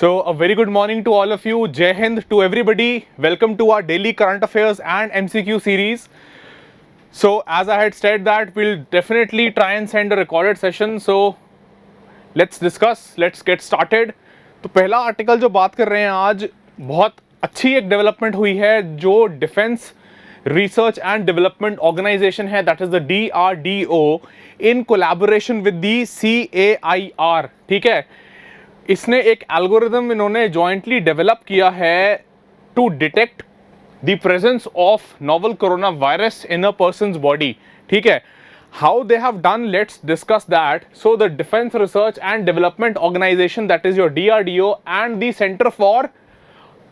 So, a very good morning to all of you. Jai Hind to everybody. Welcome to our daily current affairs and MCQ series. So, as I had said that we'll definitely try and send a recorded session. So, let's discuss. Let's get started. तो पहला article जो बात कर रहे हैं आज, बहुत अच्छी एक डेवलपमेंट हुई है जो defence research and development organisation है, that is the DRDO in collaboration with the CAIR. ठीक है, इसने एक एल्गोरिदम इन्होंने जॉइंटली डेवलप किया है to detect the presence of novel corona virus in a person's body. ठीक है, how they have done, let's discuss that. So the defence research and development organisation, that is your DRDO, and the centre for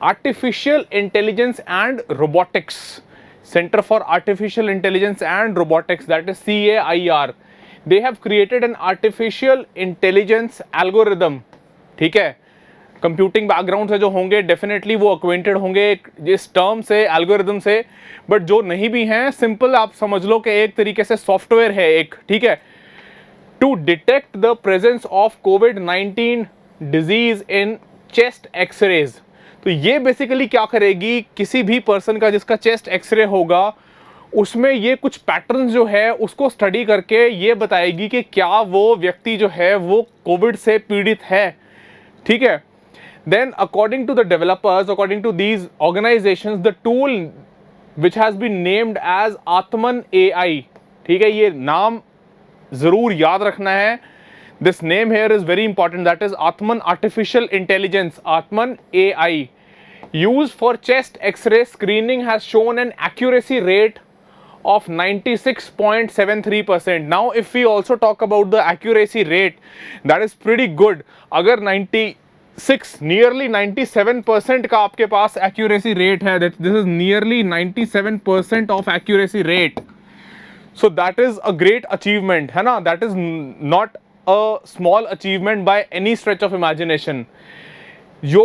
artificial intelligence and robotics, Center for Artificial Intelligence and Robotics, that is CAIR, they have created an artificial intelligence algorithm. ठीक है, computing background से जो होंगे definitely वो acquainted होंगे इस term से, algorithm से, बट जो नहीं भी हैं सिंपल आप समझ लो कि एक तरीके से सॉफ्टवेयर है एक. ठीक है, to detect the presence of COVID-19 disease in chest x rays. तो ये बेसिकली क्या करेगी, किसी भी पर्सन का जिसका चेस्ट एक्सरे होगा उसमें ये कुछ पैटर्न्स जो है उसको स्टडी करके ये बताएगी कि क्या वो व्यक्ति जो है वो कोविड से पीड़ित है. ठीक है, then according to the developers, according to these organisations, the tool which has been named as Atman AI. ठीक है, ये नाम जरूर याद रखना है. This name here is very important, that is Atman Artificial Intelligence, Atman AI. Used for chest X-ray screening has shown an accuracy rate of 96.73%. Now if we also talk about the accuracy rate, that is pretty good. अगर 96, nearly 97% का आपके पास accuracy rate है, that this is nearly 97% of accuracy rate. So that is a great achievement, है ना? That is not a small achievement by any stretch of imagination. जो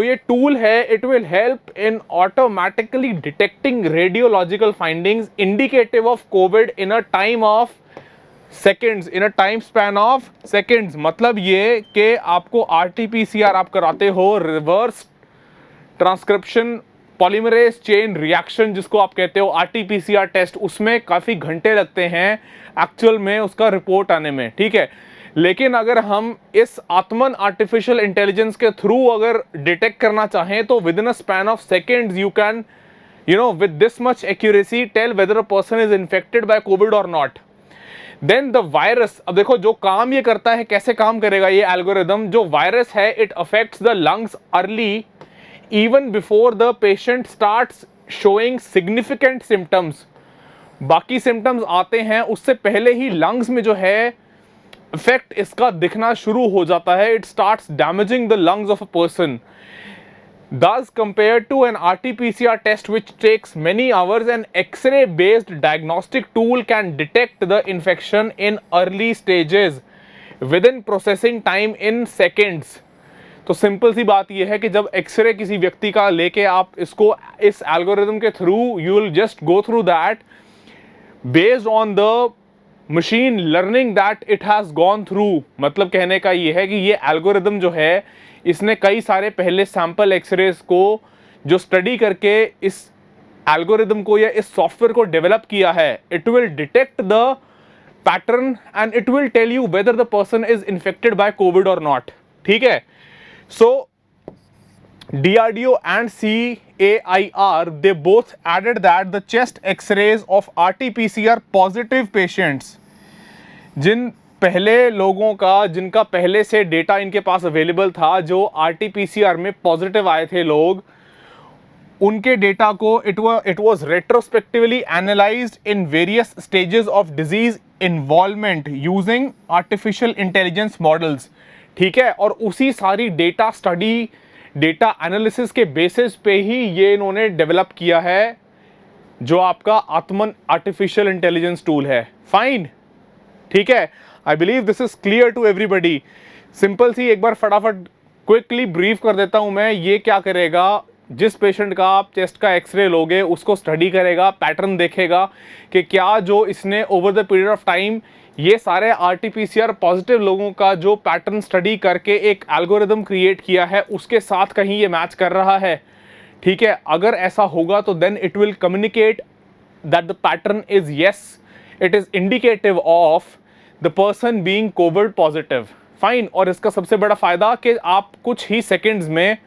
ये tool है, it will help in automatically detecting radiological findings indicative of COVID in a time of seconds, in a time span of seconds. मतलब ये कि आपको RT-PCR आप कराते हो, reverse transcription polymerase chain reaction जिसको आप कहते हो, RT-PCR टेस्ट, उसमें काफ़ी घंटे लगते हैं एक्चुअल में उसका रिपोर्ट आने में. ठीक है, लेकिन अगर हम इस आत्मन आर्टिफिशियल इंटेलिजेंस के थ्रू अगर डिटेक्ट करना चाहें तो within a span of seconds you can with this much accuracy tell whether a person is infected by Covid or not. Then the virus, अब देखो जो काम ये करता है, कैसे काम करेगा ये एल्गोरिदम. जो वायरस है, it affects the lungs early even before the patient starts showing significant symptoms. बाकी सिम्टम्स आते हैं उससे पहले ही लंग्स में जो है इफेक्ट इसका दिखना शुरू हो जाता है. It starts damaging the lungs of a person. Thus, compared to an RT-PCR test which takes many hours, an X-ray based diagnostic tool can detect the infection in early stages within processing time in seconds. तो simple सी बात यह है कि जब x ray किसी व्यक्ति का लेके आप इसको इस एल्गोरिदम के through you will just go through that based on the machine learning that it has gone through. मतलब कहने का ये है कि ये एल्गोरिदम जो है इसने कई सारे पहले सैंपल एक्सरेज को जो स्टडी करके इस एल्गोरिदम को या इस सॉफ्टवेयर को डेवलप किया है. It will detect the pattern and it will tell you whether the person is infected by Covid or not. ठीक है, सो DRDO and CAIR, they both added that the chest X-rays of RT-PCR positive patients, जिन पहले लोगों का जिनका पहले से data इनके पास available था, जो RT-PCR में पॉजिटिव आए थे लोग, उनके डेटा को it was retrospectively analyzed in various stages of disease involvement using artificial intelligence models. ठीक है, और उसी सारी डेटा स्टडी, डेटा एनालिसिस के बेसिस पे ही ये इन्होंने डेवलप किया है जो आपका आत्मन आर्टिफिशियल इंटेलिजेंस टूल है. फाइन, ठीक है, I believe this is clear to everybody. Simple सी एक बार फटाफट क्विकली ब्रीफ कर देता हूं मैं. ये क्या करेगा, जिस पेशेंट का आप चेस्ट का एक्सरे लोगे उसको स्टडी करेगा, पैटर्न देखेगा कि क्या जो इसने over the period of time ये सारे RT-PCR पॉजिटिव लोगों का जो पैटर्न स्टडी करके एक एल्गोरिदम क्रिएट किया है उसके साथ कहीं ये मैच कर रहा है, ठीक है। अगर ऐसा होगा तो then it will communicate that the pattern is yes, it is indicative of the person being Covid positive, fine. और इसका सबसे बड़ा फायदा कि आप कुछ ही सेकेंड्स में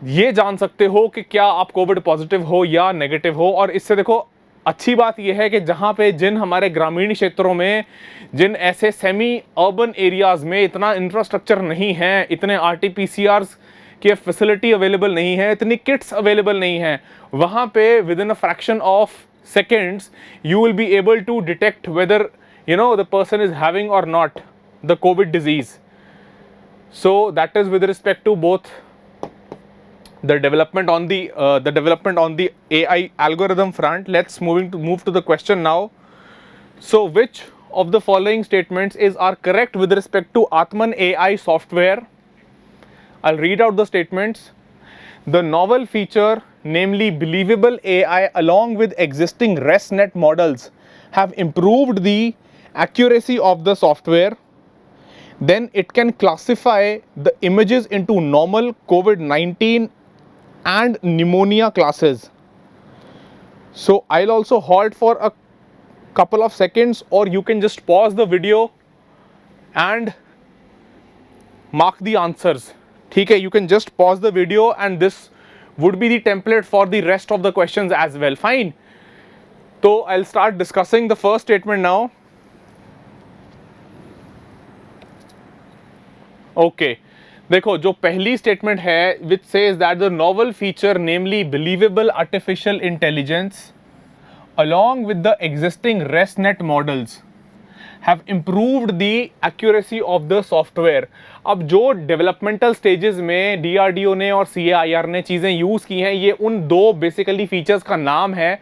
ये जान सकते हो कि क्या आप कोविड पॉजिटिव हो या नेगेटिव हो। और इससे देखो अच्छी बात यह है कि जहाँ पे जिन हमारे ग्रामीण क्षेत्रों में, जिन ऐसे सेमी अर्बन एरियाज़ में इतना इंफ्रास्ट्रक्चर नहीं है, इतने RT-PCRs की फैसिलिटी अवेलेबल नहीं है, इतनी किट्स अवेलेबल नहीं है, वहाँ पे within a fraction of seconds you will be able to detect whether the person is having or not the COVID disease. So that is with respect to both the development on the AI algorithm front. Let's move to the question now. So which of the following statements are correct with respect to Atman AI software? I'll read out the statements. The novel feature, namely believable AI along with existing ResNet models, have improved the accuracy of the software. Then it can classify the images into normal, COVID-19 and pneumonia classes. So I'll also halt for a couple of seconds, or you can just pause the video and mark the answers. ठीक है, you can just pause the video and this would be the template for the rest of the questions as well. Fine. So I'll start discussing the first statement now. Okay. देखो जो पहली statement है which says that the novel feature namely believable artificial intelligence along with the existing ResNet models have improved the accuracy of the software. अब जो developmental stages में DRDO ने और CAIR ने चीज़ें यूज़ की हैं, ये उन दो बेसिकली फीचर्स का नाम है।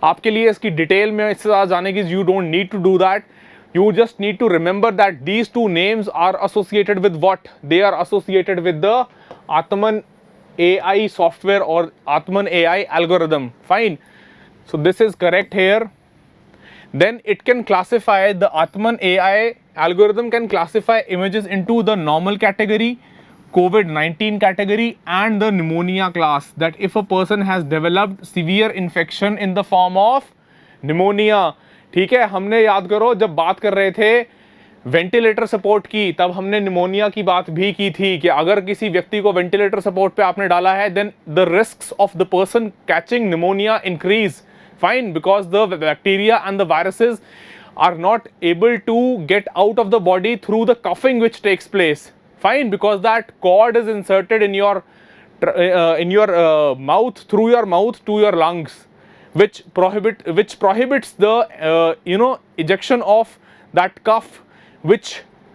आपके लिए इसकी डिटेल में इससे ज़्यादा जाने की you don't need to do that. You just need to remember that these two names are associated with what? They are associated with the Atman AI software or Atman AI algorithm. Fine. So this is correct here. Then it can classify, the Atman AI algorithm can classify images into the normal category, COVID-19 category and the pneumonia class. That if a person has developed severe infection in the form of pneumonia. ठीक है, हमने याद करो जब बात कर रहे थे वेंटिलेटर सपोर्ट की, तब हमने निमोनिया की बात भी की थी कि अगर किसी व्यक्ति को वेंटिलेटर सपोर्ट पे आपने डाला है then the risks of the person catching pneumonia increase. Fine, because the bacteria and the viruses are not able to get out of the body through the coughing which takes place. Fine, because that cord is inserted in your mouth, through your mouth to your lungs, which prohibits the ejection of that cough, which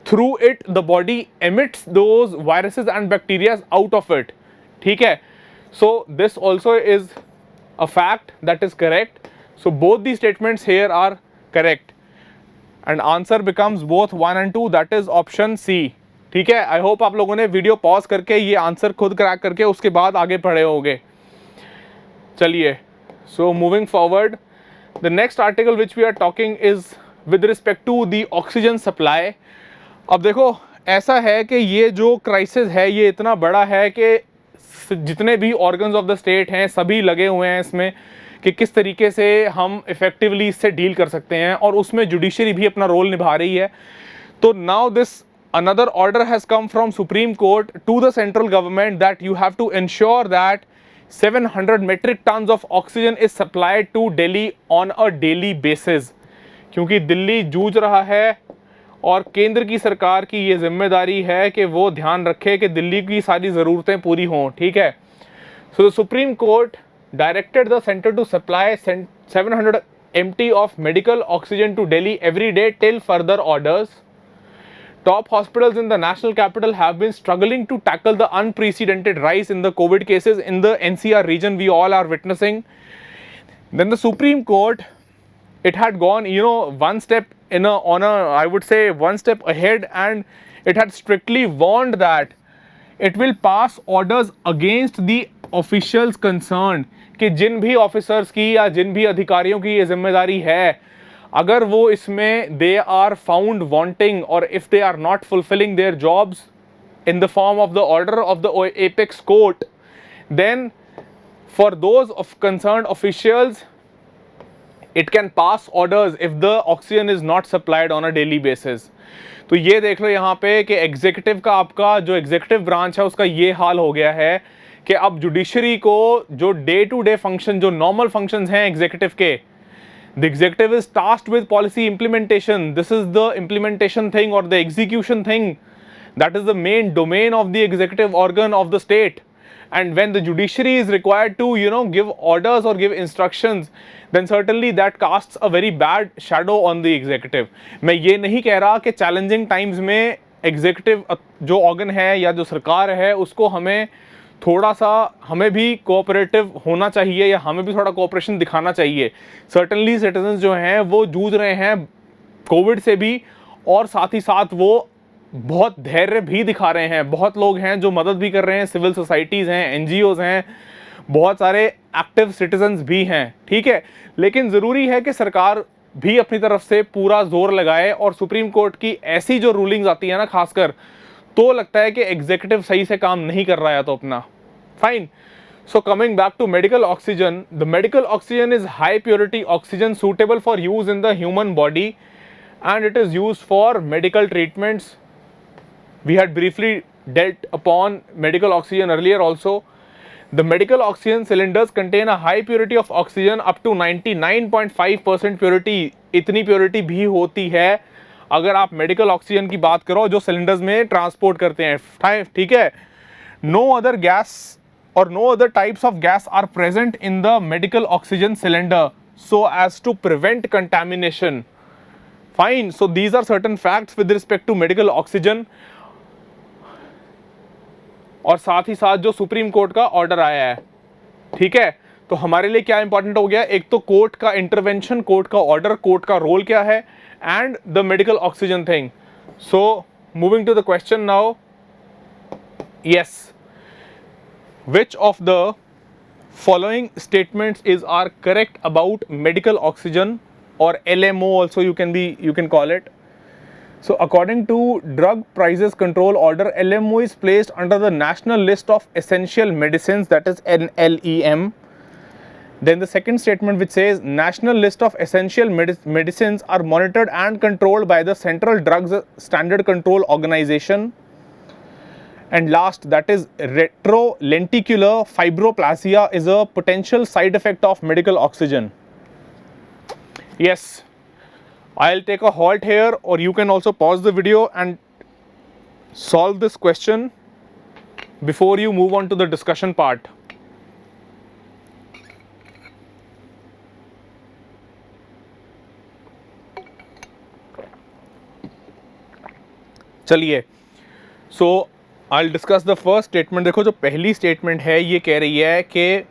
through it the body emits those viruses and bacteria out of it. ठीक है, so this also is a fact that is correct. So both the statements here are correct and answer becomes both 1 and 2, that is option C. ठीक है, I hope आप लोगों ने video pause करके ये answer खुद क्रैक करके उसके बाद आगे पढ़े होंगे. चलिए, so moving forward, the next article which we are talking is with respect to the oxygen supply. अब देखो ऐसा है कि ये जो क्राइसिस है ये इतना बड़ा है कि जितने भी ऑर्गन्स ऑफ द स्टेट हैं सभी लगे हुए हैं इसमें कि किस तरीके से हम इफेक्टिवली इससे डील कर सकते हैं, और उसमें जुडिशरी भी अपना रोल निभा रही है. तो now this another order has come from Supreme Court to the central government that you have to ensure that 700 metric tons of oxygen is supplied to Delhi on a daily basis. क्योंकि दिल्ली जूझ रहा है और केंद्र की सरकार की ये जिम्मेदारी है कि वो ध्यान रखे कि दिल्ली की सारी ज़रूरतें पूरी हों. ठीक है, so the supreme court directed the centre to supply 700 MT of medical oxygen to Delhi every day till further orders. Top hospitals in the national capital have been struggling to tackle the unprecedented rise in the COVID cases in the NCR region we all are witnessing. Then the Supreme Court, it had gone, one step I would say one step ahead, and it had strictly warned that it will pass orders against the officials concerned कि जिन भी officers की या जिन भी अधिकारियों की ये जिम्मेदारी है, अगर वो इसमें they are found wanting or if they are not fulfilling their jobs in the form of the order of the apex court, then for those of concerned officials it can pass orders if the oxygen is not supplied on a daily basis. तो ये देख लो यहाँ पे कि executive का, आपका जो executive branch है उसका ये हाल हो गया है कि अब जुडिशरी को जो डे टू डे फंक्शन, जो नॉर्मल फंक्शंस हैं एग्जीक्यूटिव के, the executive is tasked with policy implementation. This is the implementation thing or the execution thing. That is the main domain of the executive organ of the state. And when the judiciary is required to, give orders or give instructions, then certainly that casts a very bad shadow on the executive. मैं ये नहीं कह रहा कि challenging times में executive जो organ है या जो सरकार है उसको हमें थोड़ा सा, हमें भी कोऑपरेटिव होना चाहिए या हमें भी थोड़ा कोऑपरेशन दिखाना चाहिए. सर्टनली सिटीजन्स जो हैं वो जूझ रहे हैं कोविड से भी, और साथ ही साथ वो बहुत धैर्य भी दिखा रहे हैं. बहुत लोग हैं जो मदद भी कर रहे हैं, सिविल सोसाइटीज़ हैं, एनजीओज़ हैं, बहुत सारे एक्टिव सिटीजन्स भी हैं. ठीक है, लेकिन ज़रूरी है कि सरकार भी अपनी तरफ से पूरा जोर लगाए. और सुप्रीम कोर्ट की ऐसी जो रूलिंग्स आती है ना, खासकर तो लगता है कि एग्जीक्यूटिव सही से काम नहीं कर रहा है तो अपना. Fine. So coming back to medical oxygen, the medical oxygen is high purity oxygen suitable for use in the human body and it is used for medical treatments. We had briefly dealt upon medical oxygen earlier also. The medical oxygen cylinders contain a high purity of oxygen up to 99.5% purity. इतनी purity भी होती है अगर आप medical oxygen की बात करो जो सिलेंडर्स में ट्रांसपोर्ट करते हैं. ठीक है. No other gas or no other types of gas are present in the medical oxygen cylinder so as to prevent contamination. Fine. So these are certain facts with respect to medical oxygen. और साथ ही साथ जो supreme court का order आया है, ठीक है, तो हमारे लिए क्या इंपॉर्टेंट हो गया, एक तो कोर्ट का इंटरवेंशन, कोर्ट का ऑर्डर, कोर्ट का रोल क्या है, and the medical oxygen thing. So moving to the question now. Yes, which of the following statements are correct about medical oxygen, or LMO also you can call it. So according to Drug Prices Control Order, LMO is placed under the National List of Essential Medicines, that is NLEM. Then the second statement which says National List of Essential Medicines are monitored and controlled by the Central Drugs Standard Control Organization. And last, that is retrolenticular fibroplasia is a potential side effect of medical oxygen. Yes, I'll take a halt here, or you can also pause the video and solve this question before you move on to the discussion part. चलिए, so I'll discuss the first statement. देखो जो पहली statement है ये कह रही है कि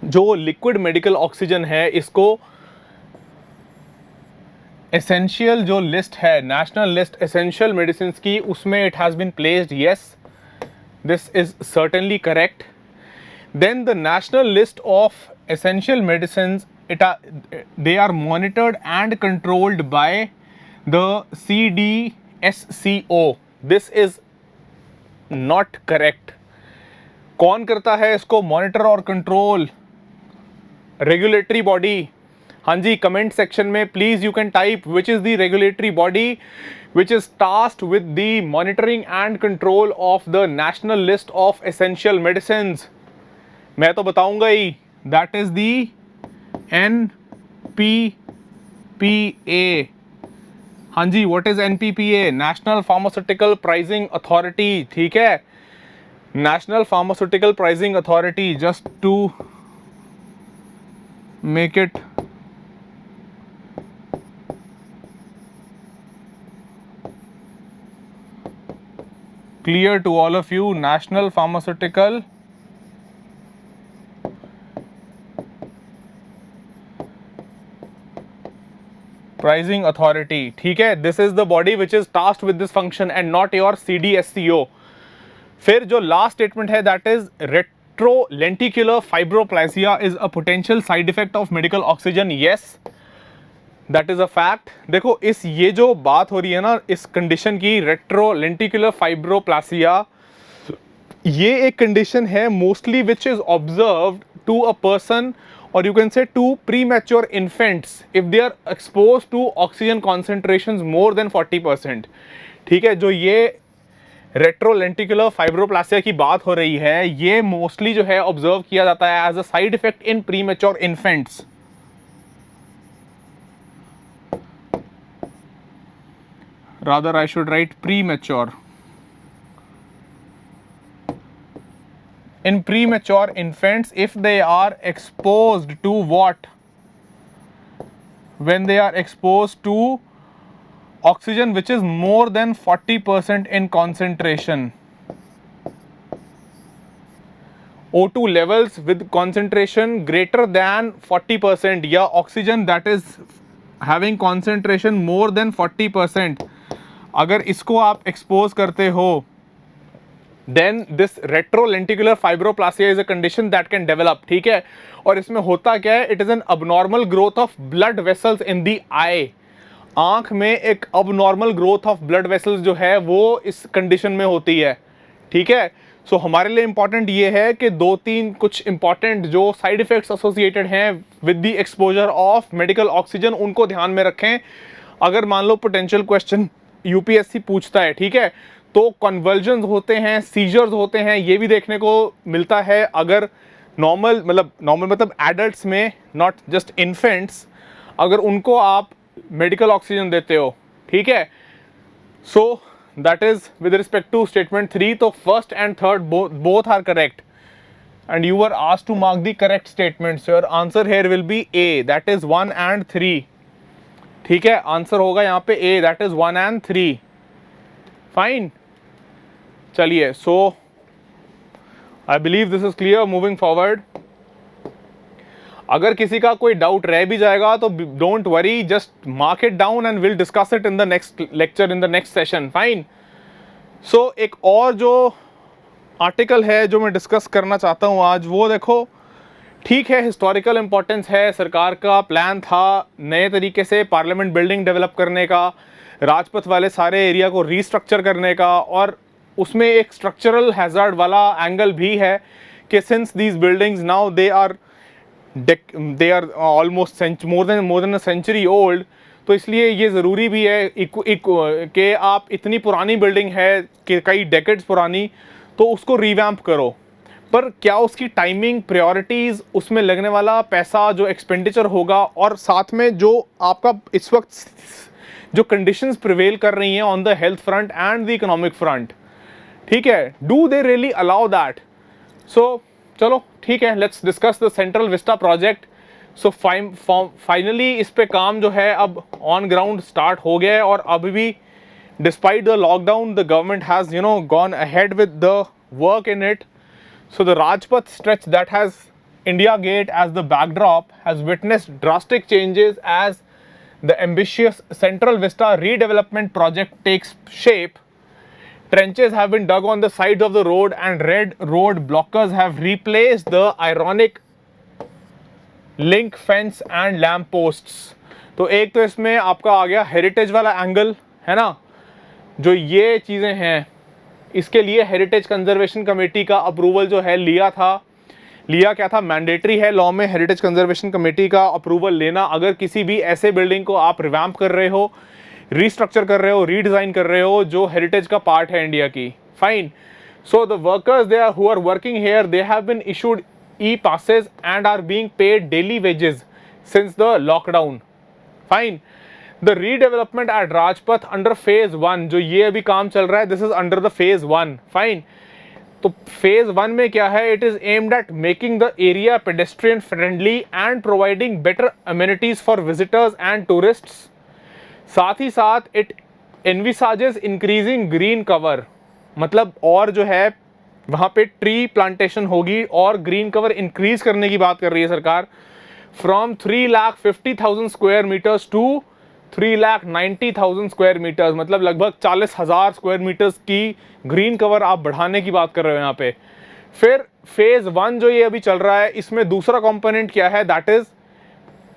जो लिक्विड मेडिकल ऑक्सीजन है इसको एसेंशियल जो लिस्ट है, नेशनल लिस्ट एसेंशियल मेडिसिन की, उसमें it has been placed. Yes, this is certainly correct. Then the national list of essential medicine, they are monitored and controlled by the CDSCO. This is not correct. कौन करता है इसको monitor और control? Regulatory body. हाँ जी, comment section में please you can type which is the regulatory body which is tasked with the monitoring and control of the national list of essential medicine. मैं तो बताऊंगा ही, दैट इज द NPPA. हाँ जी, what is NPPA? National pharmaceutical pricing authority. ठीक है, national pharmaceutical pricing authority, just to make it clear to all of you, National Pharmaceutical Pricing Authority. ठीक है, this is the body which is tasked with this function and not your CDSCO. फिर जो last statement है, that is retrolenticular fibroplasia is a potential side effect of medical oxygen. Yes, that is a fact. देखो इस ये जो बात हो रही है ना इस कंडीशन की, रेट्रोलेंटिकुलर फाइब्रोप्लासिया, ये एक कंडीशन है mostly which is observed to a person or you can say to premature infants if they are expose to oxygen concentrations more than 40%। ठीक है, जो ये रेट्रोलेंटिकुलर फाइब्रोप्लासिया की बात हो रही है, ये मोस्टली जो है ऑब्जर्व किया जाता है as a side effect in premature infants. rather I should write premature. In premature infants, if they are exposed to what? When they are exposed to oxygen which is more than 40% in concentration, O2 levels with concentration greater than 40% या oxygen that is having concentration more than 40%, अगर इसको आप expose करते हो, then this retrolenticular fibroplasia is a condition that can develop। ठीक है, और इसमें होता क्या है, it is an abnormal growth of blood vessels in the eye। आंख में एक abnormal growth of blood vessels जो है वो इस कंडीशन में होती है। ठीक है, सो हमारे लिए इंपॉर्टेंट ये है कि 2-3 कुछ इंपॉर्टेंट जो साइड इफेक्ट्स एसोसिएटेड हैं with the exposure of medical oxygen, उनको ध्यान में रखें। अगर मान लो पोटेंशियल क्वेश्चन यूपीएससी पूछता है, ठीक है, तो कन्वर्जन्स होते हैं, सीजर्स होते हैं, ये भी देखने को मिलता है। अगर नॉर्मल मतलब एडल्ट्स में, नॉट जस्ट इन्फेंट्स, अगर उनको आप मेडिकल ऑक्सीजन देते हो, ठीक है, सो that is with respect to statement 3, तो first and third both are correct and you were asked to mark the correct statements। your answer here will be A, that is 1 and 3। ठीक है, answer होगा यहाँ पे A, that is 1 and 3। Fine, चलिए, so I believe this is clear। moving forward, अगर किसी का कोई डाउट रह भी जाएगा तो don't worry, just mark it down and will discuss it in the next lecture, in the next session. Fine, so एक और जो आर्टिकल है जो मैं डिस्कस करना चाहता हूँ आज, वो देखो, ठीक है, हिस्टोरिकल इंपॉर्टेंस है। सरकार का प्लान था नए तरीके से पार्लियामेंट बिल्डिंग डेवलप करने का, राजपथ वाले सारे एरिया को रीस्ट्रक्चर करने का, और उसमें एक स्ट्रक्चरल हैजार्ड वाला एंगल भी है कि since these buildings now they are almost more than a century old, तो इसलिए ये ज़रूरी भी है कि आप इतनी पुरानी बिल्डिंग है कि कई डेकेड्स पुरानी, तो उसको रिवैम्प करो। पर क्या उसकी टाइमिंग, प्रायोरिटीज़, उसमें लगने वाला पैसा, जो एक्सपेंडिचर होगा, और साथ में जो आपका इस वक्त जो कंडीशंस प्रिवेल कर रही हैं on the health front and the economic front, ठीक है, do they really allow that? So चलो ठीक है, let's discuss the central vista project. So finally इस पे काम जो है अब ऑन ग्राउंड स्टार्ट हो गया है, और अभी भी despite the lockdown the government has gone ahead with the work in it. So the Rajpath stretch that has India Gate as the backdrop has witnessed drastic changes as the ambitious Central Vista redevelopment project takes shape. Trenches have been dug on the sides of the road and red road blockers have replaced the ironic link fence and lamp posts। तो एक तो इसमें आपका आ गया heritage वाला angle, है ना, जो ये चीज़ें हैं, इसके लिए हेरिटेज कंजर्वेशन कमेटी का अप्रूवल जो है लिया क्या था, मैंडेटरी है लॉ में हेरिटेज कंजर्वेशन कमेटी का अप्रूवल लेना। अगर किसी भी ऐसे बिल्डिंग को आप रिवैम्प कर रहे हो, रीस्ट्रक्चर कर रहे हो, रीडिज़ाइन कर रहे हो, जो हेरिटेज का पार्ट है इंडिया की। Fine, so the workers they are who are working here, they have been issued e passes and are being paid daily wages since the lockdown. Fine, the redevelopment at Rajpath under phase 1, जो ये अभी काम चल रहा है, this is under the phase 1। Fine, तो phase 1 में क्या है, it is aimed at making the area pedestrian friendly and providing better amenities for visitors and tourists. साथ ही साथ इट एनविसाजेस इंक्रीजिंग ग्रीन कवर, मतलब और जो है वहाँ पे ट्री प्लांटेशन होगी और ग्रीन कवर इंक्रीज करने की बात कर रही है सरकार, from 3,50,000 square metres to 3,90,000 square metres, मतलब लगभग 40,000 स्क्वायर मीटर्स की ग्रीन कवर आप बढ़ाने की बात कर रहे हो यहाँ पे। फिर फेज 1 जो ये अभी चल रहा है, इसमें दूसरा कंपोनेंट क्या है, that is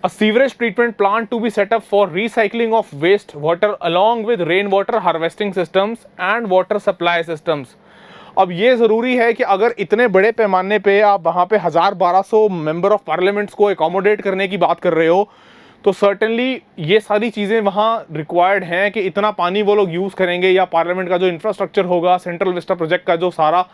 a sewerage treatment plant to be set up for recycling of waste water along with rainwater harvesting systems and water supply systems. अब ये ज़रूरी है कि अगर इतने बड़े पैमाने पे आप वहाँ पे 1000-1200 मेंबर ऑफ पार्लियामेंट्स को एकोमोडेट करने की बात कर रहे हो, तो सर्टेनली ये सारी चीज़ें वहाँ रिक्वायर्ड हैं कि इतना पानी वो लोग यूज़ करेंगे, या पार्लियामेंट का जो इंफ्रास्ट्रक्चर होगा, सेंट्रल विस्टा प्रोजेक्ट का जो सारा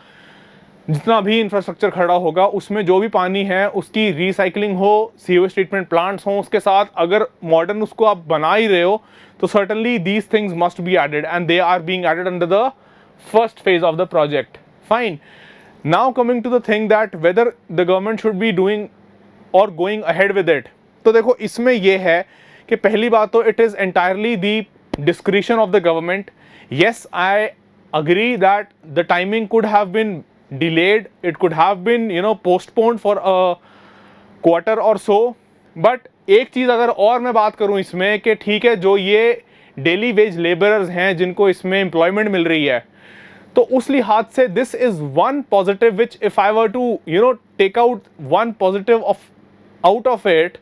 जितना भी इंफ्रास्ट्रक्चर खड़ा होगा, उसमें जो भी पानी है उसकी रिसाइकलिंग हो, सीवेज ट्रीटमेंट प्लांट्स हों, उसके साथ अगर मॉडर्न उसको आप बना ही रहे हो तो certainly these things must be added and they are being added under the first phase of the project. Fine. Now coming to the thing that whether the government should be doing or going ahead with it. तो देखो इसमें यह है कि पहली बात तो it is entirely the discretion of the government. Yes, I agree that the timing could have been delayed, it could have been postponed for a quarter or so. but एक चीज़ अगर और मैं बात करूं इसमें कि ठीक है, जो ये डेली वेज लेबरर्स हैं जिनको इसमें एम्प्लॉयमेंट मिल रही है, तो उस लिहाज से this is one positive which if I were to take out one positive out of it,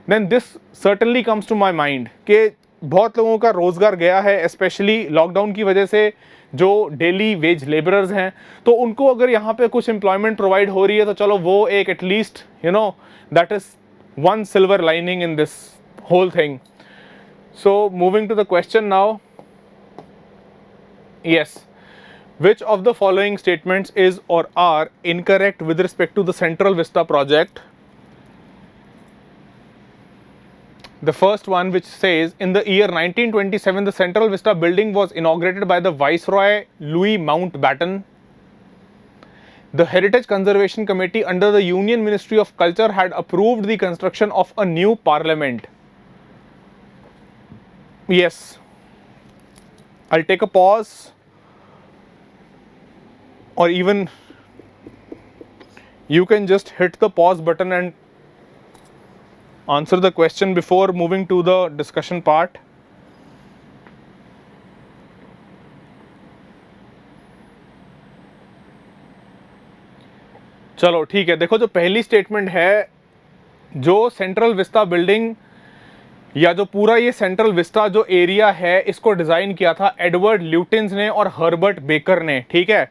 then this certainly comes to my mind कि बहुत लोगों का रोज़गार गया है, स्पेशली लॉकडाउन की वजह से जो डेली वेज लेबरर्स हैं, तो उनको अगर यहाँ पे कुछ एम्प्लॉयमेंट प्रोवाइड हो रही है तो चलो वो एक at least that is one silver lining in this whole thing. So moving to the question now. Yes, which of the following statements is or are incorrect with respect to the Central Vista project? The first one, which says in the year 1927 the Central Vista building was inaugurated by the Viceroy Louis Mountbatten. The Heritage Conservation Committee under the Union Ministry of Culture had approved the construction of a new parliament. Yes. I'll take a pause, or even you can just hit the pause button and answer the question before moving to the discussion part. चलो ठीक है. देखो, जो पहली statement है, जो central Vista building या जो पूरा ये सेंट्रल विस्टा जो एरिया है, इसको डिज़ाइन किया था एडवर्ड ल्यूटिन्स ने और हर्बर्ट बेकर ने. ठीक है,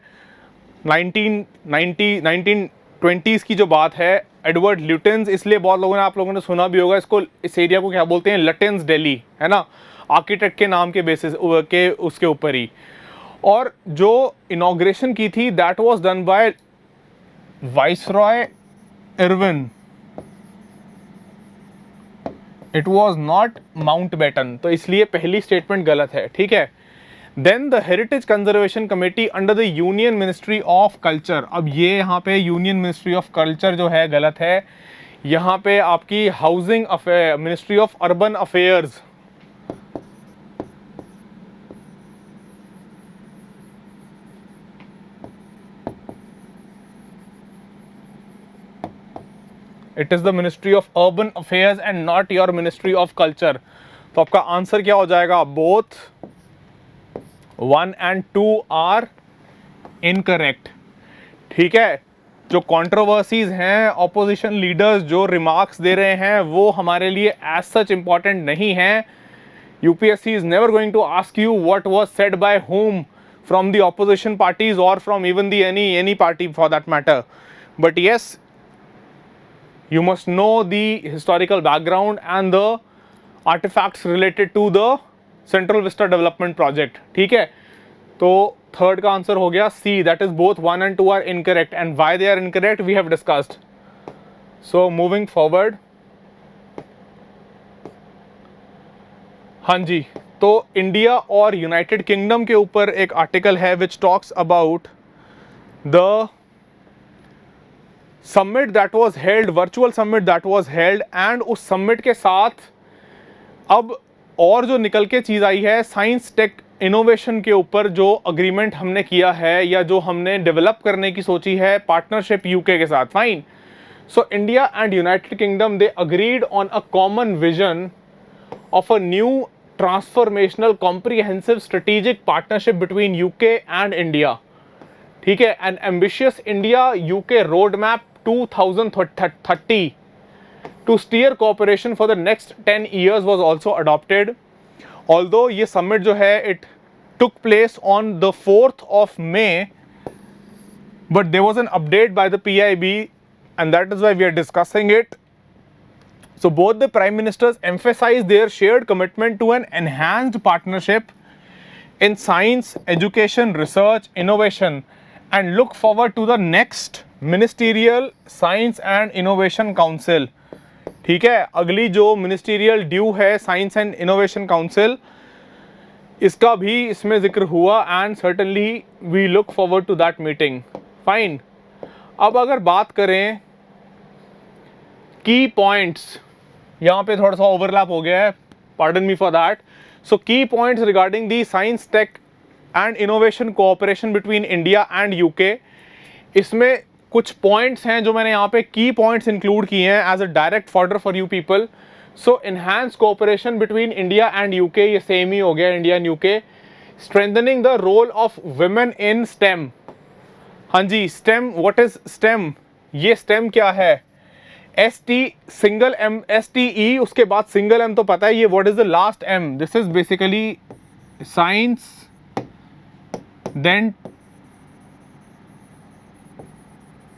1920s की जो बात है. एडवर्ड ल्यूटिन्स इसलिए बहुत लोगों ने, आप लोगों ने सुना भी होगा इसको, इस एरिया को क्या बोलते हैं, लटेंस दिल्ली, है ना, आर्किटेक्ट के नाम के बेसिस के उसके ऊपर ही. और जो इनॉग्रेशन की थी that was done by Viceroy Irwin. It was not Mountbatten. तो इसलिए पहली स्टेटमेंट गलत है. ठीक है. Then the Heritage Conservation Committee under the Union Ministry of Culture. अब ये यहाँ पे Union Ministry of Culture जो है गलत है. यहाँ पे आपकी housing affair, ministry of urban affairs. It is the ministry of urban affairs and not your ministry of culture. तो आपका आंसर क्या हो जाएगा? Both 1 and 2 are incorrect. ठीक है. जो कंट्रोवर्सीज हैं, ऑपोजिशन लीडर्स जो रिमार्क्स दे रहे हैं, वो हमारे लिए एज सच इंपॉर्टेंट नहीं है. UPSC is never going to ask you what was said by whom from the opposition parties or from even the any party for that matter. But yes, you must know the historical background and the artifacts related to the Central Vista Development Project. ठीक है. तो third का answer हो गया C, that is both 1 and 2 are incorrect, and why they are incorrect we have discussed. So moving forward. हाँ जी, तो India और United kingdom के ऊपर एक आर्टिकल है which talks about the summit that was held, virtual summit that was held, and उस summit के साथ अब और जो निकल के चीज़ आई है, साइंस टेक इनोवेशन के ऊपर जो अग्रीमेंट हमने किया है या जो हमने डेवलप करने की सोची है पार्टनरशिप यूके के साथ. Fine. So India and United kingdom they agreed on a common vision of a new transformational comprehensive strategic partnership between UK and India. ठीक है. N ambitious India UK road map 2030 to steer cooperation for the next 10 years was also adopted. Although ये summit जो है it took place on the 4th of May, but there was an update by the PIB and that is why we are discussing it. So both the prime ministers emphasized their shared commitment to an enhanced partnership in science, education, research, innovation and look forward to the next ministerial science and innovation council. ठीक है, अगली जो ministerial due है science and innovation council, इसका भी इसमें जिक्र हुआ and certainly we look forward to that meeting. Fine. अब अगर बात करें की पॉइंट्स, यहाँ पे थोड़ा सा ओवरलैप हो गया है, पार्डन मी फॉर दैट. सो की points regarding the science tech and innovation cooperation between India and UK. इसमें कुछ पॉइंट्स हैं जो मैंने यहाँ पे की पॉइंट्स इंक्लूड किए हैं as a direct fodder for you people. So enhance cooperation between India and UK, ये सेम ही हो गया India and UK. Strengthening the role of women in STEM. हाँ जी, स्टेम, व्हाट इज स्टेम? ये STEM क्या है? S T single M, S T E, उसके बाद सिंगल एम तो पता है. ये what is the last M? This is basically science, then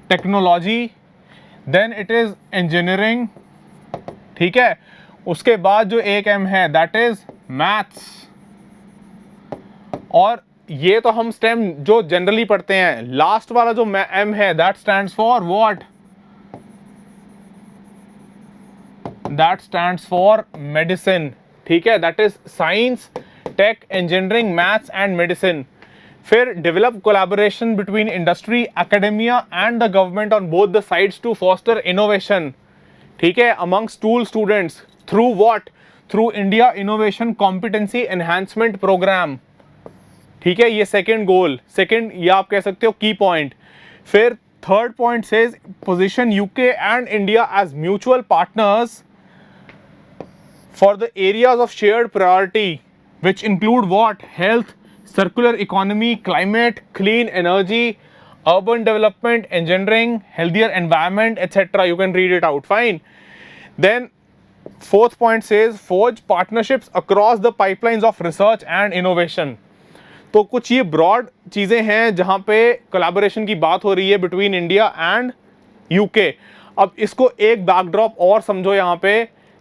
technology, then it is engineering. ठीक है, उसके बाद जो एक एम है दैट इज मैथ्स. और ये तो हम स्टेम जो जनरली पढ़ते हैं. लास्ट वाला जो एम है that stands for what? That stands for medicine. ठीक है, that is science, tech, engineering, maths and medicine. फिर develop collaboration between industry, academia and the government on both the sides to foster innovation. ठीक है, amongst school students through what? Through India innovation competency enhancement programme. ठीक है, ये second गोल, second ये आप कह सकते हो की पॉइंट. फिर third point says position UK and India as mutual partners for the areas of shared priority which include what? Health, circular economy, climate, clean energy, urban development, engineering, healthier environment, etc. You can read it out. Fine. Then fourth point says forge partnerships across the pipelines of research and innovation. तो कुछ ये broad चीज़ें हैं जहाँ पे collaboration की बात हो रही है between India and UK. अब इसको एक backdrop और समझो यहाँ पे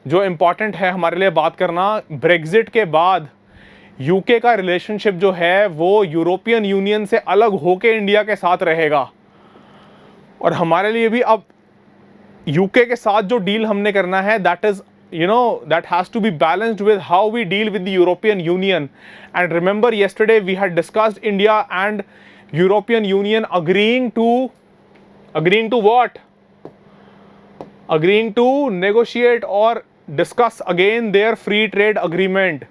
जो important है हमारे लिए बात करना. Brexit के बाद यूके का रिलेशनशिप जो है वो यूरोपियन यूनियन से अलग होके इंडिया के साथ रहेगा. और हमारे लिए भी अब यूके के साथ जो डील हमने करना है that is that has to be balanced with how we deal with the European Union. And remember yesterday we had discussed India and European Union agreeing to what? Agreeing to negotiate or discuss again their free trade agreement.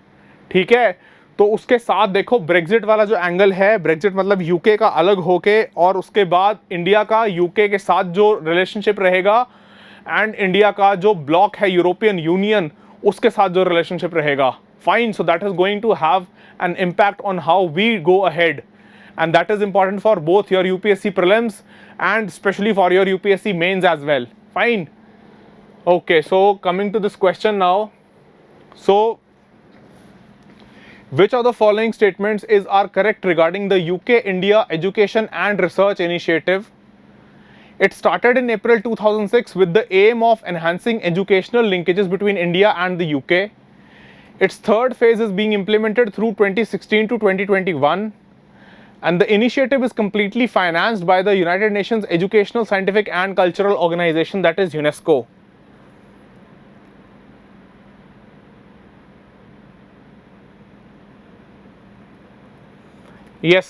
ठीक है, तो उसके साथ देखो Brexit वाला जो angle है, Brexit मतलब यूके का अलग होके और उसके बाद इंडिया का यूके के साथ जो रिलेशनशिप रहेगा एंड इंडिया का जो ब्लॉक है यूरोपियन यूनियन उसके साथ जो रिलेशनशिप रहेगा. Fine. So that is going to have an impact on how we go ahead and that is important for both your UPSC prelims and specially for your UPSC mains as well. Fine. Okay, so coming to this question now. So which of the following statements are correct regarding the UK-India Education and Research Initiative? It started in April 2006 with the aim of enhancing educational linkages between India and the UK. Its third phase is being implemented through 2016 to 2021. And the initiative is completely financed by the United Nations Educational, Scientific and Cultural Organization, that is UNESCO. Yes.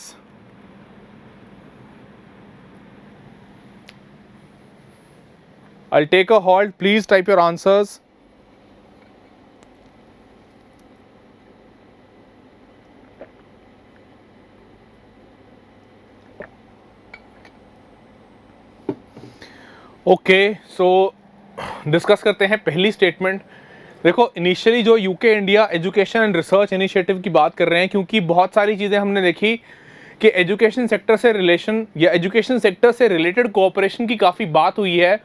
I'll take a halt. Please type your answers. Okay, so discuss करते हैं पहली statement. देखो, initially जो UK India education and research initiative की बात कर रहे हैं क्योंकि बहुत सारी चीज़ें हमने देखी कि एजुकेशन सेक्टर से रिलेशन या एजुकेशन सेक्टर से रिलेटेड कोऑपरेशन की काफ़ी बात हुई है.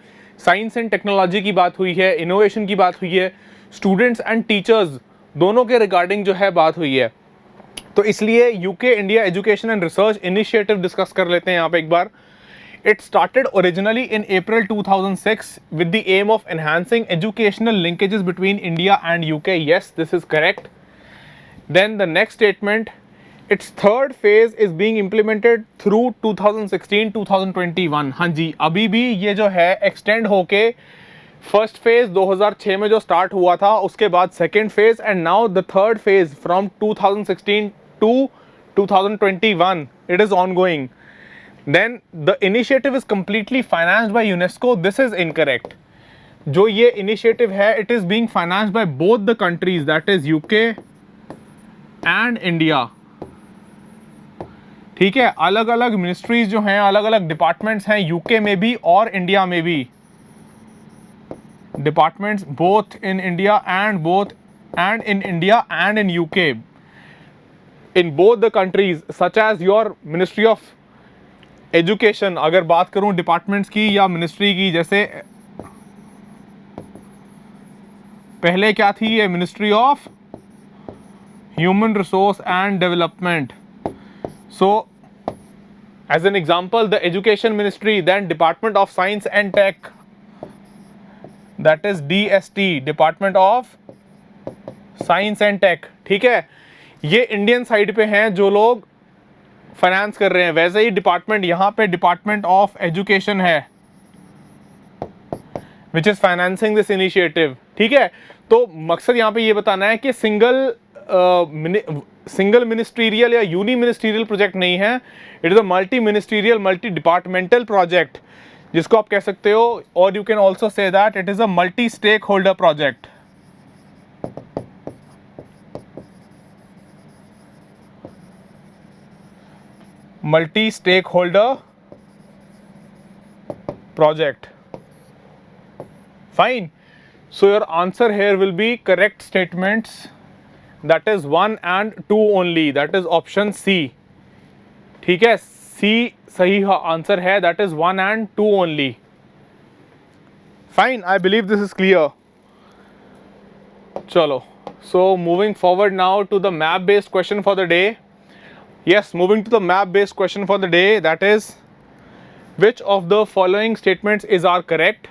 साइंस एंड टेक्नोलॉजी की बात हुई है, इनोवेशन की बात हुई है, स्टूडेंट्स एंड टीचर्स दोनों के रिगार्डिंग जो है बात हुई है। तो इसलिए UK India education and research initiative discuss कर लेते हैं यहाँ पे एक बार। It started originally in April 2006 with the aim of enhancing educational linkages between India and UK. Yes, this is correct. Then the next statement, its third phase is being implemented through 2016-2021. हाँ जी, अभी भी ये जो है extend होके first phase 2006 में जो start हुआ था, उसके बाद second phase and now the third phase from 2016 to 2021 it is ongoing. Then the initiative is completely financed by UNESCO. This is incorrect. जो ये initiative है, it is being financed by both the countries, that is UK and India. ठीक है, अलग अलग ministries जो हैं, अलग अलग डिपार्टमेंट्स हैं, यूके में भी और इंडिया में भी। Departments both in India and in UK, in both the countries, such as your ministry of education. अगर बात करूं डिपार्टमेंट्स की या मिनिस्ट्री की, जैसे पहले क्या थी ये, ministry of human resource and development. So as an example, the education ministry, then department of science and tech, that is DST, department of science and tech. ठीक है, ये इंडियन साइड पे हैं जो लोग फाइनेंस कर रहे हैं। वैसे ही डिपार्टमेंट यहाँ पे डिपार्टमेंट ऑफ एजुकेशन है which is financing this initiative. ठीक है, तो मकसद यहाँ पे ये बताना है कि सिंगल मिनिस्ट्रियल या यूनी मिनिस्ट्रियल प्रोजेक्ट नहीं है, it is a multi ministerial multi departmental project, जिसको आप कह सकते हो, और you can also say that it is a multi stakeholder project. multi-stakeholder project. Fine. So your answer here will be correct statements, that is 1 and 2 only, that is option C. ठीक है, C सही answer है, that is 1 and 2 only. Fine, I believe this is clear. चलो, so moving forward now to the map based question for the day. Yes, moving to the map based question for the day, that is, which of the following statements are correct?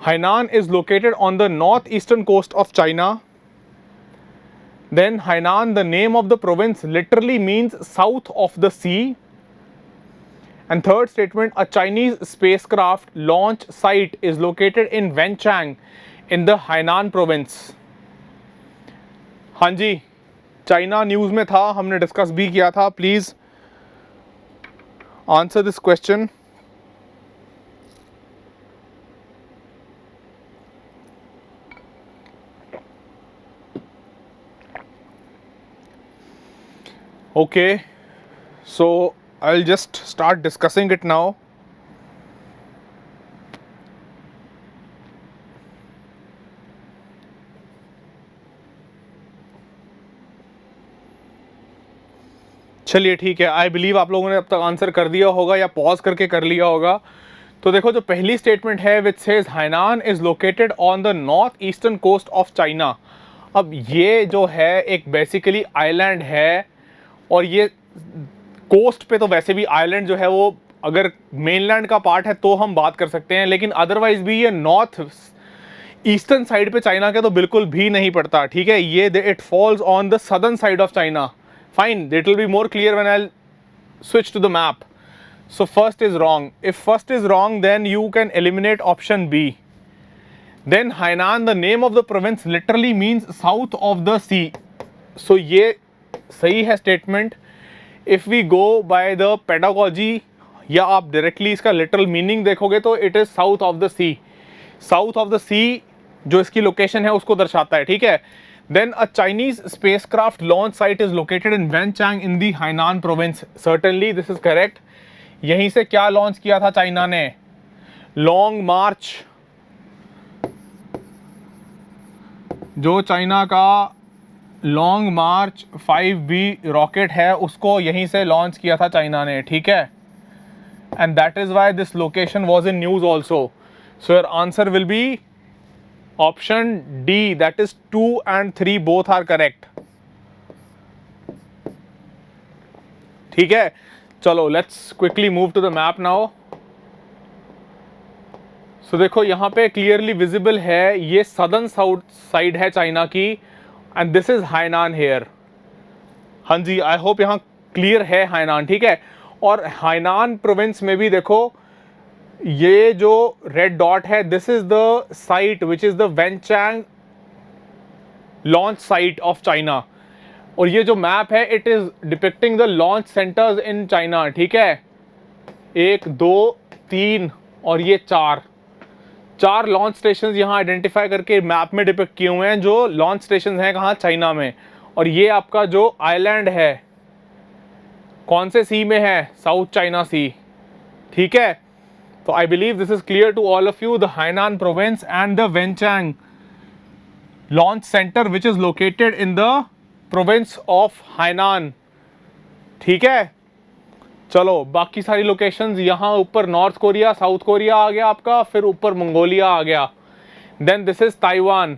Hainan is located on the northeastern coast of China. Then Hainan, the name of the province, literally means south of the sea. And third statement, a Chinese spacecraft launch site is located in Wenchang in the Hainan province. हाँ जी, China news में था, हमने discuss भी किया था। Please answer this question. Okay, so I will just start discussing it now. चलिए ठीक है, आई बिलीव आप लोगों ने अब तक आंसर कर दिया होगा या पॉज करके कर लिया होगा। तो देखो, जो पहली स्टेटमेंट है which says Hainan is located on the north eastern coast of China. अब ये जो है एक बेसिकली आइलैंड है, और ये कोस्ट पे तो वैसे भी आइलैंड जो है वो अगर मेनलैंड का पार्ट है तो हम बात कर सकते हैं, लेकिन अदरवाइज भी ये नॉर्थ ईस्टर्न साइड पे चाइना के तो बिल्कुल भी नहीं पड़ता। ठीक है, ये it falls on the southern side of China. Fine, it will be more clear when I'll switch to the map. So first is wrong. If first is wrong, then you can eliminate option B. Then Hainan, the name of the province, literally means south of the sea. So ये सही है statement. If we go by the pedagogy, या आप directly इसका literal meaning देखोगे तो it is south of the sea. South of the sea जो इसकी location है उसको दर्शाता है। ठीक है, Then a Chinese spacecraft launch site is located in Wenchang in the Hainan province. Certainly this is correct. यहीं से क्या लॉन्च किया था चाइना ने? लॉन्ग मार्च, जो चाइना का लॉन्ग मार्च 5B रॉकेट है उसको यहीं से लॉन्च किया था चाइना ने। ठीक है, and that is why this location was in news also. So your answer will be option D, that is 2 and 3 both are correct. ठीक है, चलो let's quickly move to the map now. So देखो यहाँ पे clearly visible है, ये southern south side है China की, and this is Hainan here. हाँ जी, आई होप यहाँ क्लियर है हाइनान. ठीक है, और हाइनान प्रोविंस में भी देखो ये जो रेड डॉट है, this is the site which is the Wenchang launch site of China. और ये जो मैप है it is depicting the launch centres in China. ठीक है, 1 2 3 और ये 4 लॉन्च स्टेशन यहाँ आइडेंटिफाई करके मैप में डिपिक्ट किए हुए हैं, जो लॉन्च स्टेशन हैं कहाँ, चाइना में. और ये आपका जो आइलैंड है कौन से सी में है, साउथ चाइना सी. ठीक है, तो I believe this is clear to all of you. The Hainan province and the Wenchang launch centre which is located in the province of Hainan. ठीक है, चलो बाकी सारी लोकेशंस यहाँ ऊपर नॉर्थ कोरिया, साउथ कोरिया आ गया आपका, फिर ऊपर मंगोलिया आ गया. देन दिस इज ताइवान,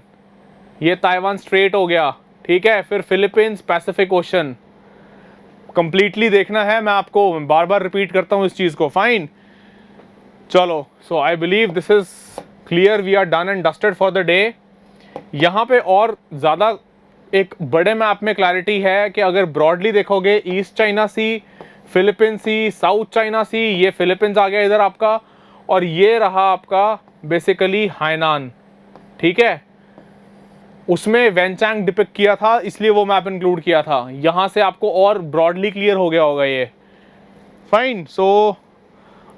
ये ताइवान स्ट्रेट हो गया. ठीक है, फिर फिलीपींस, पैसिफिक ओशन. कंप्लीटली देखना है, मैं आपको बार बार रिपीट करता हूँ इस चीज़ को. फाइन, चलो. So I believe this is clear, we are done and dusted for the day. यहाँ पे और ज़्यादा एक बड़े मैप में क्लैरिटी है कि अगर ब्रॉडली देखोगे, ईस्ट चाइना सी, फिलीपींस सी, साउथ चाइना सी, ये फिलीपींस आ गया इधर आपका, और ये रहा आपका बेसिकली हाइनान. ठीक है, उसमें वेंचैंग डिपिक्ट किया था इसलिए वो मैप इंक्लूड किया था. यहाँ से आपको और ब्रॉडली क्लियर हो गया होगा ये. Fine, so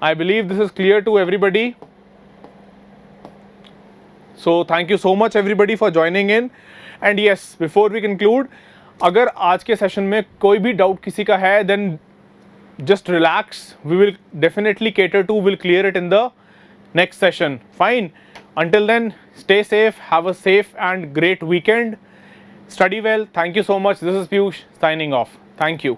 I believe this is clear to everybody. So thank you so much everybody for joining in. And yes, before we conclude, अगर आज के सेशन में कोई भी डाउट किसी का है, then just relax, we will definitely cater to, will clear it in the next session. Fine, until then stay safe, have a safe and great weekend, study well. Thank you so much. This is Piyush signing off. Thank you.